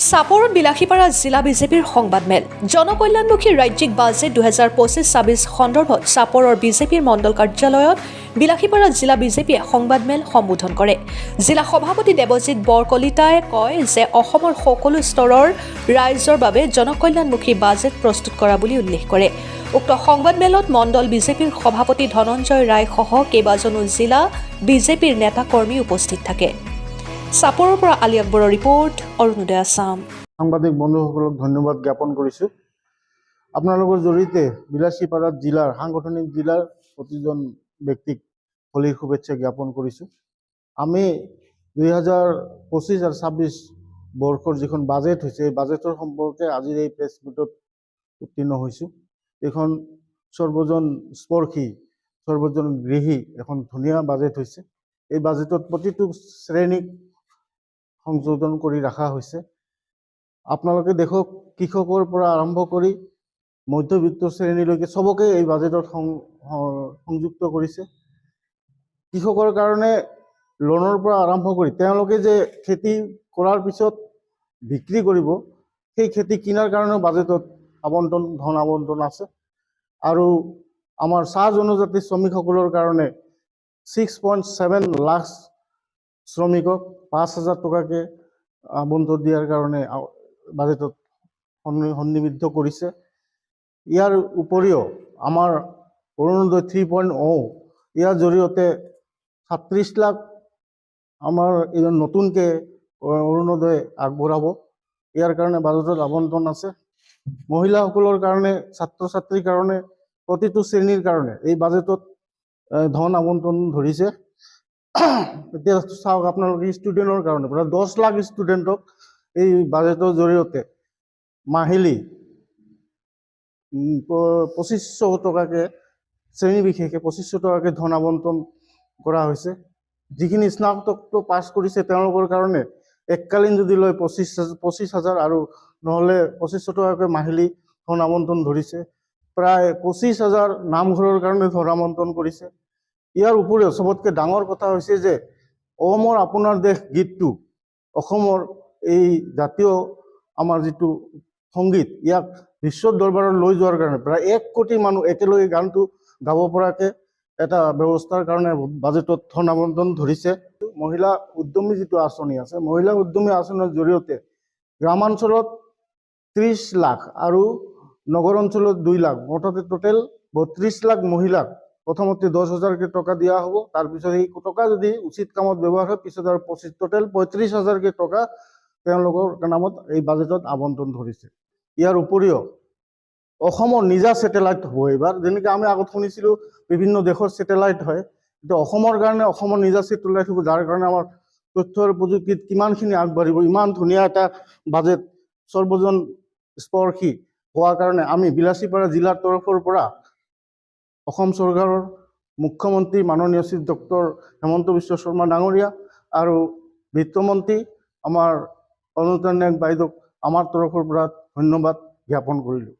চাপৰত বিলাসীপাৰা জিলা বিজেপিৰ সংবাদমেল জনকল্যাণমুখী ৰাজ্যিক বাজেট 2025-26 সন্দৰ্ভত চাপৰৰ বিজেপিৰ মণ্ডল কাৰ্যালয়ত বিলাসীপাৰা জিলা বিজেপিয়ে সংবাদমেল সম্বোধন কৰে। জিলা সভাপতি দেৱজিৎ বৰকলিতাই কয় যে অসমৰ সকলো স্তৰৰ ৰাইজৰ বাবে জনকল্যাণমুখী বাজেট প্ৰস্তুত কৰা বুলি উল্লেখ কৰে। উক্ত সংবাদমেলত মণ্ডল বিজেপিৰ সভাপতি ধনঞ্জয় ৰায়সহ কেইবাজনো জিলা বিজেপিৰ নেতা-কৰ্মী উপস্থিত থাকে। চাপৰৰ পৰা আলী আকবৰৰ ৰিপৰ্ট, অৰুণোদয় আসাম। সাংবাদিক বন্ধুসকলক ধন্যবাদ জ্ঞাপন কৰিছোঁ। আপোনালোকৰ জৰিয়তে বিলাসীপাৰা জিলাৰ সাংগঠনিক জিলাৰ প্ৰতিজন ব্যক্তিক হোলীৰ শুভেচ্ছা জ্ঞাপন কৰিছোঁ। আমি 2025 আৰু 26 বৰ্ষৰ যিখন বাজেট হৈছে এই বাজেটৰ সম্পৰ্কে আজিৰ এই প্ৰেছ মিটত উত্তীৰ্ণ হৈছোঁ। এইখন সৰ্বজন স্পৰ্শী সৰ্বজন গৃহী এখন ধুনীয়া বাজেট হৈছে। এই বাজেটত প্ৰতিটো শ্ৰেণীক সংযোজন কৰি ৰখা হৈছে। আপোনালোকে দেখক কৃষকৰ পৰা আৰম্ভ কৰি মধ্যবিত্ত শ্ৰেণীলৈকে সবকে এই বাজেটত সংযুক্ত কৰিছে। কৃষকৰ কাৰণে লোনৰ পৰা আৰম্ভ কৰি তেওঁলোকে যে খেতি কৰাৰ পিছত বিক্ৰী কৰিব সেই খেতি কিনাৰ কাৰণে বাজেটত ধন আবণ্টন আছে। আৰু আমাৰ চাহ জনজাতি শ্ৰমিকসকলৰ কাৰণে 6.7 লাখ শ্ৰমিকক 5,000 টকাকৈ আবণ্টন দিয়াৰ কাৰণে বাজেটত সন্নিবিষ্ট কৰিছে। ইয়াৰ উপৰিও আমাৰ অৰুণোদয় 3.0 ইয়াৰ জৰিয়তে 36 লাখ আমাৰ এই নতুনকৈ অৰুণোদয় আগবঢ়াব। ইয়াৰ কাৰণে বাজেটত আবণ্টন আছে। মহিলাসকলৰ কাৰণে ছাত্ৰ ছাত্ৰীৰ কাৰণে প্ৰতিটো শ্ৰেণীৰ কাৰণে এই বাজেটত ধন আবণ্টন ধৰিছে। এতিয়া চাওক আপোনালোকে ষ্টুডেণ্টৰ কাৰণে প্ৰায় 10 লাখ ষ্টুডেণ্টক এই বাজেটৰ জৰিয়তে মাহিলী 2500 টকাকৈ শ্ৰেণী বিশেষে 2500 টকাকৈ ধন আবণ্টন কৰা হৈছে। যিখিনি স্নাতকটো পাছ কৰিছে তেওঁলোকৰ কাৰণে এককালীন যদি লয় 25,000 আৰু নহ'লে 2500 টকাকৈ মাহিলী ধন আবণ্টন ধৰিছে। প্ৰায় 25,000 নামঘৰৰ কাৰণে ধন আবণ্টন কৰিছে। ইয়াৰ উপৰিও চবতকৈ ডাঙৰ কথা হৈছে যে অসমৰ আপোনাৰ দেশ গীতটো অসমৰ এই জাতীয় আমাৰ যিটো সংগীত ইয়াক বিশ্ব দৰবাৰত লৈ যোৱাৰ কাৰণে প্ৰায় 1 কোটি মানুহ একেলগে গানটো গাব পৰাকৈ এটা ব্যৱস্থাৰ কাৰণে বাজেটত ধন আবণ্টন ধৰিছে। মহিলা উদ্যমী যিটো আঁচনি আছে মহিলা উদ্যমী আঁচনিৰ জৰিয়তে গ্ৰামাঞ্চলত 30 লাখ আৰু নগৰ অঞ্চলত 2 লাখ মুঠতে টোটেল 32 লাখ মহিলাক প্ৰথমতে 10,000কৈ টকা দিয়া হ'ব। তাৰপিছত এই টকা যদি উচিত কামত ব্যৱহাৰ হয় পিছত আৰু টোটেল 35,000কৈ টকা তেওঁলোকৰ নামত এই বাজেটত আবণ্টন ধৰিছে। ইয়াৰ উপৰিও অসমৰ নিজা ছেটেলাইট হ'ব এইবাৰ। যেনেকৈ আমি আগত শুনিছিলোঁ বিভিন্ন দেশৰ ছেটেলাইট হয়, কিন্তু অসমৰ কাৰণে অসমৰ নিজা ছেটেলাইট হ'ব, যাৰ কাৰণে আমাৰ তথ্য আৰু প্ৰযুক্তিত কিমানখিনি আগবাঢ়িব। ইমান ধুনীয়া এটা বাজেট সৰ্বজন স্পৰ্শী হোৱাৰ কাৰণে আমি বিলাসীপাৰা জিলাৰ তৰফৰ পৰা অসম চৰকাৰৰ মুখ্যমন্ত্ৰী মাননীয় শ্ৰী ডক্টৰ হেমন্ত বিশ্ব শৰ্মা ডাঙৰীয়া আৰু বিত্তমন্ত্ৰী আমাৰ অনুপ্ৰিয়া নায়ক বাইদেউক আমাৰ তৰফৰ পৰা ধন্যবাদ জ্ঞাপন কৰিলোঁ।